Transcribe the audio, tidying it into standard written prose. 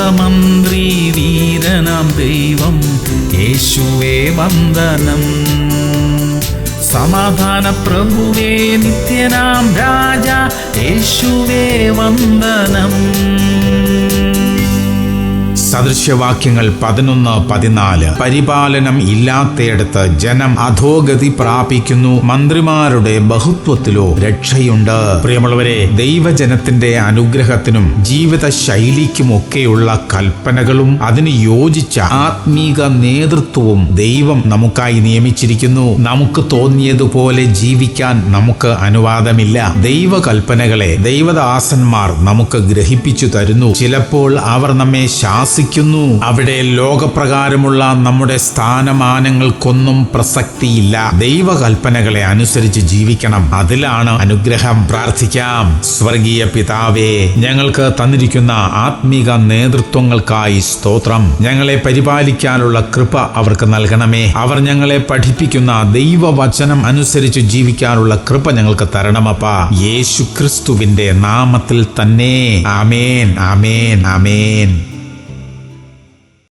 ലോകമന്ത്രി വീരനാം ദൈവം യേശുവേ വന്ദനം. സമാധാന പ്രഭുവേ നിത്യനാം രാജ യേശുവേ വന്ദനം. സദൃശ്യവാക്യങ്ങൾ 11-14. പരിപാലനം ഇല്ലാത്തയിടത്ത് ജനം അധോഗതി പ്രാപിക്കുന്നു, മന്ത്രിമാരുടെ ബഹുത്വത്തിലോ രക്ഷയുണ്ട്. പ്രിയമുള്ളവരെ, ദൈവജനത്തിന്റെ അനുഗ്രഹത്തിനും ജീവിത ശൈലിക്കുമൊക്കെയുള്ള കൽപ്പനകളും അതിന് യോജിച്ച ആത്മീക നേതൃത്വവും ദൈവം നമുക്കായി നിയമിച്ചിരിക്കുന്നു. നമുക്ക് തോന്നിയതുപോലെ ജീവിക്കാൻ നമുക്ക് അനുവാദമില്ല. ദൈവകൽപ്പനകളെ ദൈവദാസന്മാർ നമുക്ക് ഗ്രഹിപ്പിച്ചു തരുന്നു. ചിലപ്പോൾ അവർ നമ്മെ ശാസിക്കുന്നു. അവിടെ ലോകപ്രകാരമുള്ള നമ്മുടെ സ്ഥാനമാനങ്ങൾക്കൊന്നും പ്രസക്തിയില്ല. ദൈവകൽപ്പനകളെ അനുസരിച്ച് ജീവിക്കണം. അതിലാണ് അനുഗ്രഹം. പ്രാർത്ഥിക്കാം. സ്വർഗീയ പിതാവേ, ഞങ്ങൾക്ക് തന്നിരിക്കുന്ന ആത്മീക നേതൃത്വങ്ങൾക്കായി സ്തോത്രം. ഞങ്ങളെ പരിപാലിക്കാനുള്ള കൃപ അവർക്ക് നൽകണമേ. അവർ ഞങ്ങളെ പഠിപ്പിക്കുന്ന ദൈവവചനം അനുസരിച്ച് ജീവിക്കാനുള്ള കൃപ ഞങ്ങൾക്ക് തരണമപ്പാ. യേശുക്രിസ്തുവിന്റെ നാമത്തിൽ തന്നെ. ആമേൻ, ആമേൻ, ആമേൻ.